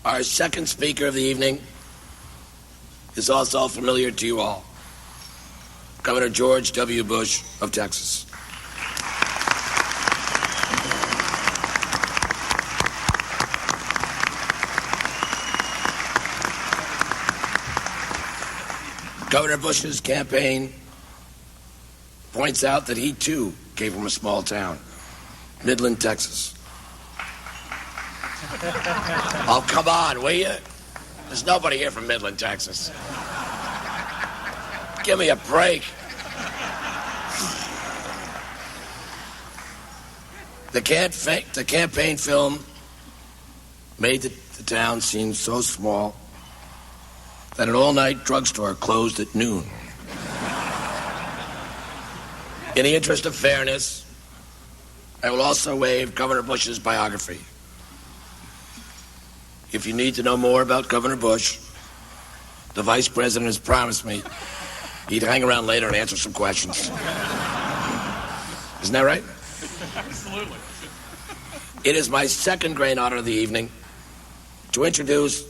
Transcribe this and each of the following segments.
Our second speaker of the evening is also familiar to you all, Governor George W. Bush of Texas. Governor Bush's campaign points out that he, too, came from a small town, Midland, Texas. Oh, come on, will you? There's nobody here from Midland, Texas. Give me a break. The campaign film made the town seem so small that an all-night drugstore closed at noon. In the interest of fairness, I will also waive Governor Bush's biography. If you need to know more about Governor Bush, the Vice President has promised me he'd hang around later and answer some questions. Isn't that right? Absolutely. It is my second great honor of the evening to introduce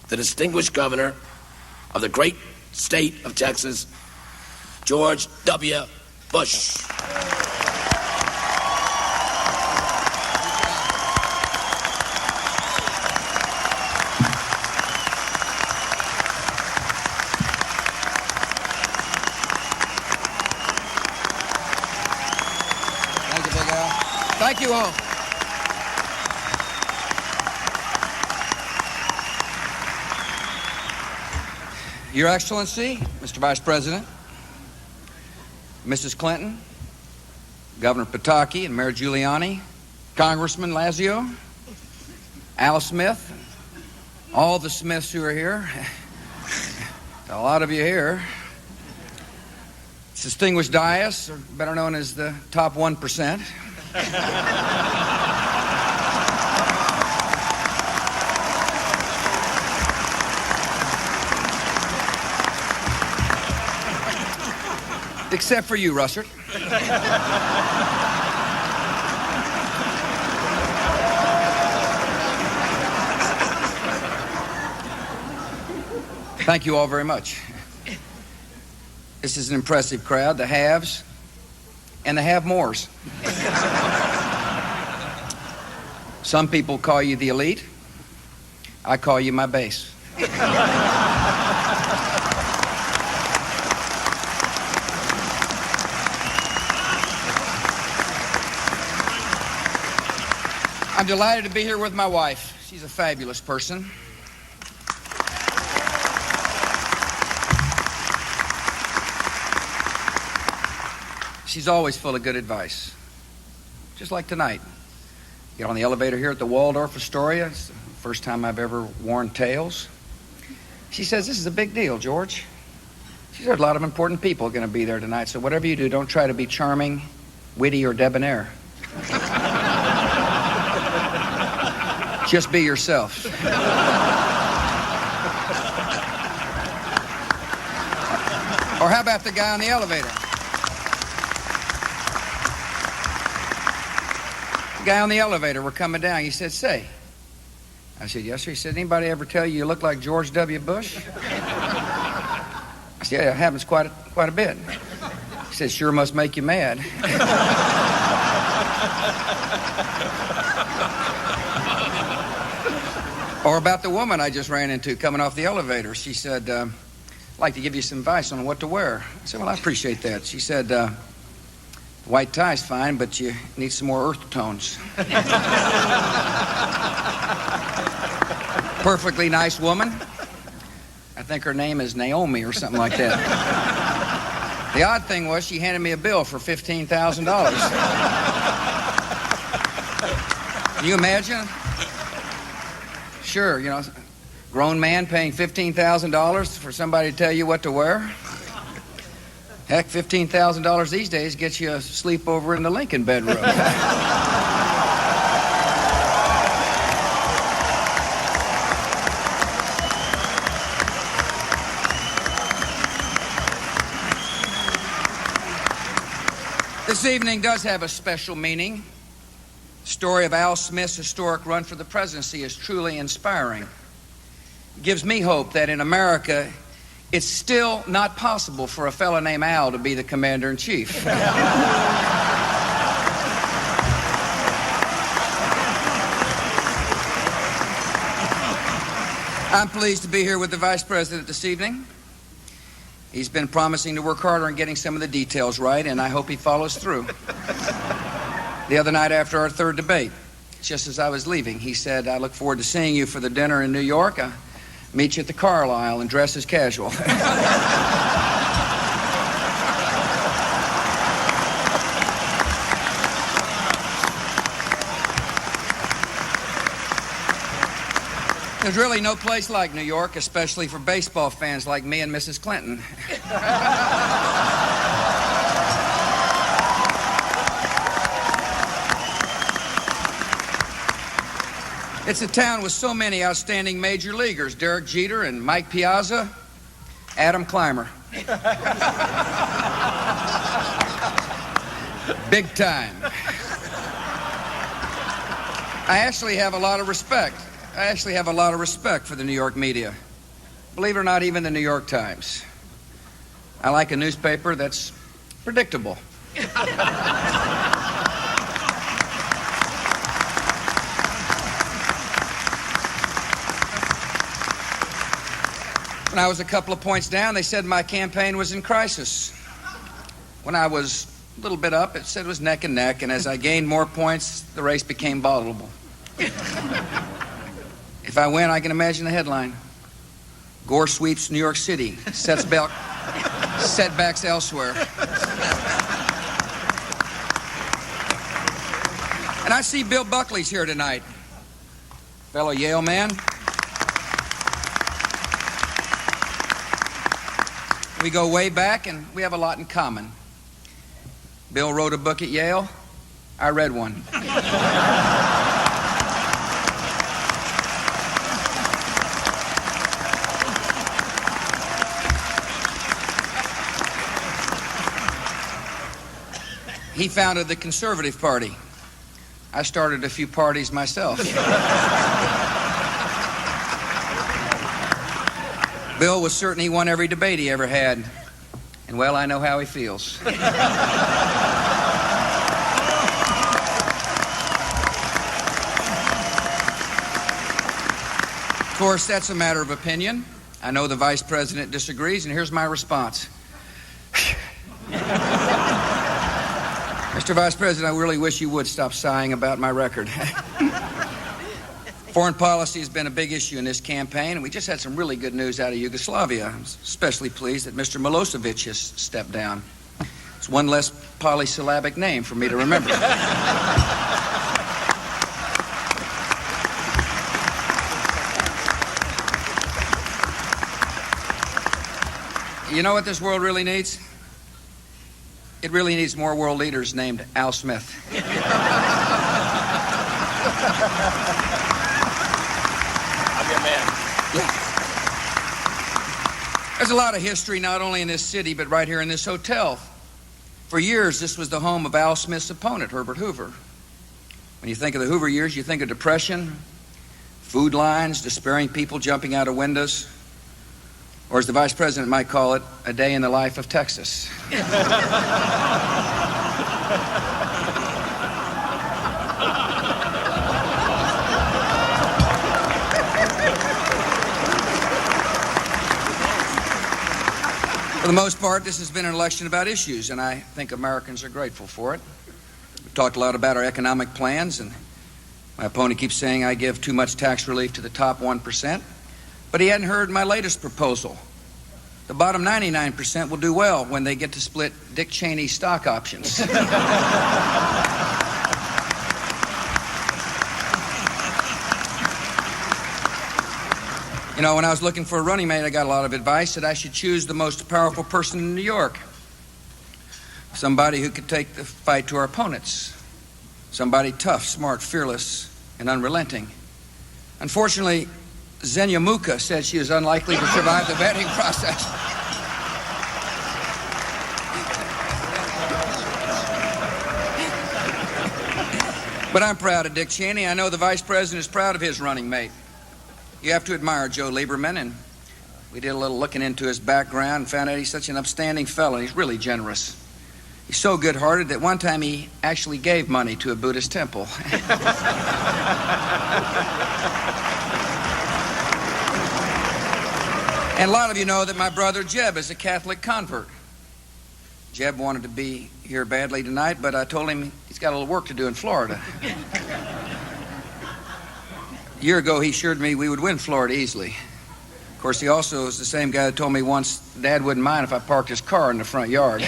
the distinguished governor of the great state of Texas, George W. Bush. Thank you, Big Al. Thank you all. Your Excellency, Mr. Vice President, Mrs. Clinton, Governor Pataki and Mayor Giuliani, Congressman Lazio, Al Smith, all the Smiths who are here, a lot of you here, distinguished dais, or better known as the top 1%. Except for you, Russert. Thank you all very much. This is an impressive crowd, the haves and the have-mores. Some people call you the elite. I call you my base. I'm delighted to be here with my wife. She's a fabulous person. She's always full of good advice. Just like tonight. Get on the elevator here at the Waldorf Astoria. It's the first time I've ever worn tails. She says, "This is a big deal, George." She said, "A lot of important people are going to be there tonight, so whatever you do, don't try to be charming, witty, or debonair. Just be yourself." Or how about the guy on the elevator? The guy on the elevator, we're coming down. He said, "Say." I said, "Yes, sir." He said, "Anybody ever tell you look like George W. Bush?" I said, "Yeah, it happens quite a bit." He said, "Sure must make you mad." Or about the woman I just ran into coming off the elevator. She said, "I'd like to give you some advice on what to wear." I said, "Well, I appreciate that." She said, "White tie's fine, but you need some more earth tones." Perfectly nice woman. I think her name is Naomi or something like that. The odd thing was she handed me a bill for $15,000. Can you imagine? Sure, grown man paying $15,000 for somebody to tell you what to wear. Heck, $15,000 these days gets you a sleepover in the Lincoln bedroom. This evening does have a special meaning. The story of Al Smith's historic run for the presidency is truly inspiring. gives me hope that in America, it's still not possible for a fellow named Al to be the commander-in-chief. I'm pleased to be here with the Vice President this evening. He's been promising to work harder on getting some of the details right, and I hope he follows through. The other night after our third debate, just as I was leaving, he said, "I look forward to seeing you for the dinner in New York. I'll meet you at the Carlisle and dress as casual." There's really no place like New York, especially for baseball fans like me and Mrs. Clinton. It's a town with so many outstanding major leaguers: Derek Jeter and Mike Piazza, Adam Clymer. Big time. I actually have a lot of respect for the New York media. Believe it or not, even the New York Times. I like a newspaper that's predictable. When I was a couple of points down, they said my campaign was in crisis. When I was a little bit up, it said it was neck and neck, and as I gained more points, the race became volatile. If I win, I can imagine the headline: Gore sweeps New York City, setbacks elsewhere. And I see Bill Buckley's here tonight, fellow Yale man. We go way back, and we have a lot in common. Bill wrote a book at Yale. I read one. He founded the Conservative Party. I started a few parties myself. Bill was certain he won every debate he ever had. And, well, I know how he feels. Of course, that's a matter of opinion. I know the Vice President disagrees, and here's my response. Mr. Vice President, I really wish you would stop sighing about my record. Foreign policy has been a big issue in this campaign, and we just had some really good news out of Yugoslavia. I'm especially pleased that Mr. Milosevic has stepped down. It's one less polysyllabic name for me to remember. You know what this world really needs? It really needs more world leaders named Al Smith. There's a lot of history, not only in this city, but right here in this hotel. For years, this was the home of Al Smith's opponent, Herbert Hoover. When you think of the Hoover years, you think of depression, food lines, despairing people jumping out of windows, or as the Vice President might call it, a day in the life of Texas. For the most part, this has been an election about issues, and I think Americans are grateful for it. We've talked a lot about our economic plans, and my opponent keeps saying I give too much tax relief to the top 1%, but he hadn't heard my latest proposal. The bottom 99% will do well when they get to split Dick Cheney stock options. You know, when I was looking for a running mate, I got a lot of advice that I should choose the most powerful person in New York. Somebody who could take the fight to our opponents. Somebody tough, smart, fearless, and unrelenting. Unfortunately, Xenia Muka said she is unlikely to survive the vetting process. But I'm proud of Dick Cheney. I know the Vice President is proud of his running mate. You have to admire Joe Lieberman, and we did a little looking into his background and found out he's such an upstanding fellow. He's really generous. He's so good-hearted that one time he actually gave money to a Buddhist temple. And a lot of you know that my brother Jeb is a Catholic convert. Jeb wanted to be here badly tonight, but I told him he's got a little work to do in Florida. A year ago, he assured me we would win Florida easily. Of course, he also is the same guy that told me once Dad wouldn't mind if I parked his car in the front yard.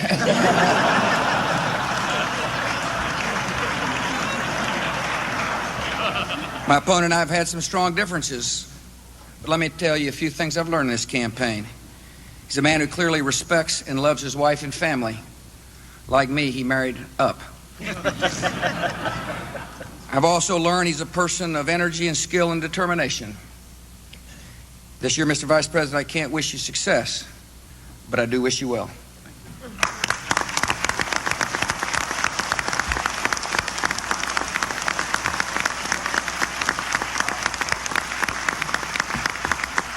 My opponent and I have had some strong differences, but let me tell you a few things I've learned in this campaign. He's a man who clearly respects and loves his wife and family. Like me, he married up. I've also learned he's a person of energy and skill and determination. This year, Mr. Vice President, I can't wish you success, but I do wish you well.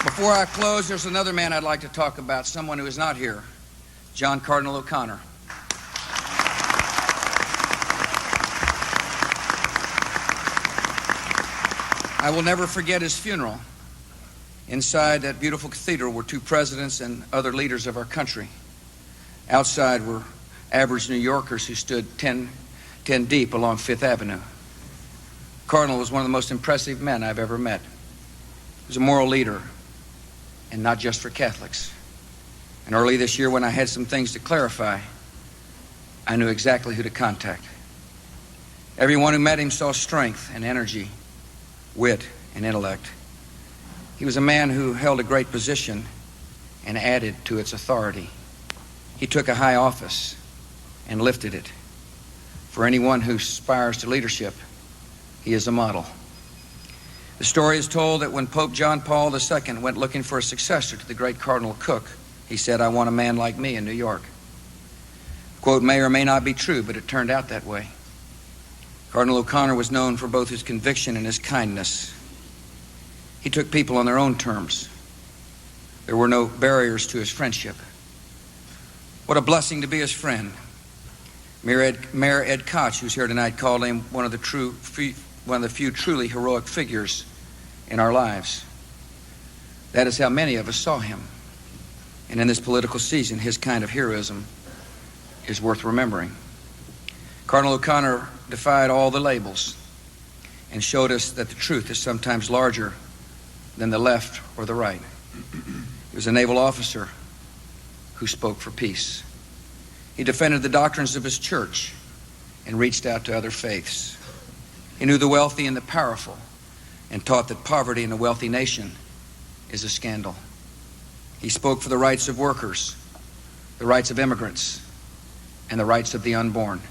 Before I close, there's another man I'd like to talk about, someone who is not here, John Cardinal O'Connor. I will never forget his funeral. Inside that beautiful cathedral were two presidents and other leaders of our country. Outside were average New Yorkers who stood 10 deep along Fifth Avenue. Cardinal was one of the most impressive men I've ever met. He was a moral leader, and not just for Catholics. And early this year, when I had some things to clarify, I knew exactly who to contact. Everyone who met him saw strength and energy, wit and intellect. He was a man who held a great position and added to its authority. He took a high office and lifted it. For anyone who aspires to leadership, he is a model. The story is told that when Pope John Paul II went looking for a successor to the great Cardinal Cook, he said, "I want a man like me in New York." Quote may or may not be true, but it turned out that way. Cardinal O'Connor was known for both his conviction and his kindness. He took people on their own terms. There were no barriers to his friendship. What a blessing to be his friend. Mayor Ed Koch, who's here tonight, called him one of the few truly heroic figures in our lives. That is how many of us saw him. And in this political season, his kind of heroism is worth remembering. Cardinal O'Connor defied all the labels and showed us that the truth is sometimes larger than the left or the right. He was a naval officer who spoke for peace. He defended the doctrines of his church and reached out to other faiths. He knew the wealthy and the powerful and taught that poverty in a wealthy nation is a scandal. He spoke for the rights of workers, the rights of immigrants, and the rights of the unborn.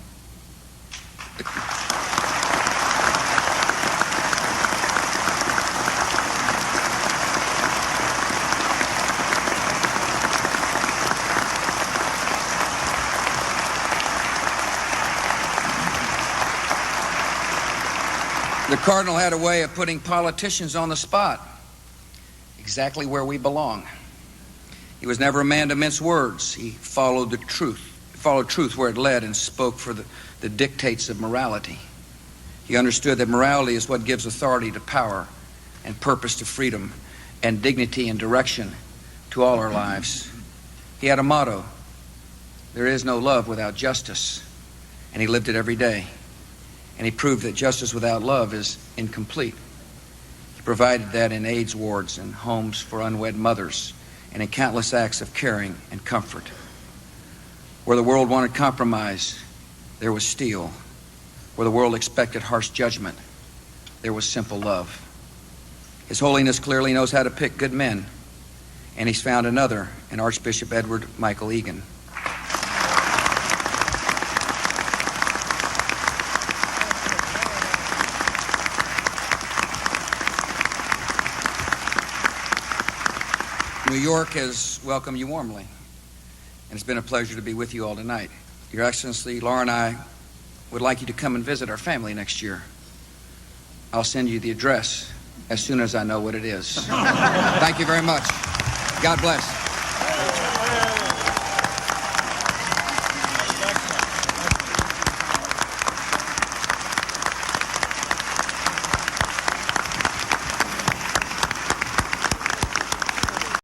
The Cardinal had a way of putting politicians on the spot, exactly where we belong. He was never a man to mince words. He followed truth where it led and spoke for the dictates of morality. He understood that morality is what gives authority to power and purpose to freedom and dignity and direction to all our lives. He had a motto: there is no love without justice, and he lived it every day. And he proved that justice without love is incomplete. He provided that in AIDS wards and homes for unwed mothers and in countless acts of caring and comfort. Where the world wanted compromise, there was steel. Where the world expected harsh judgment, there was simple love. His Holiness clearly knows how to pick good men, and he's found another in Archbishop Edward Michael Egan. New York has welcomed you warmly, and it's been a pleasure to be with you all tonight. Your Excellency, Laura and I would like you to come and visit our family next year. I'll send you the address as soon as I know what it is. Thank you very much. God bless.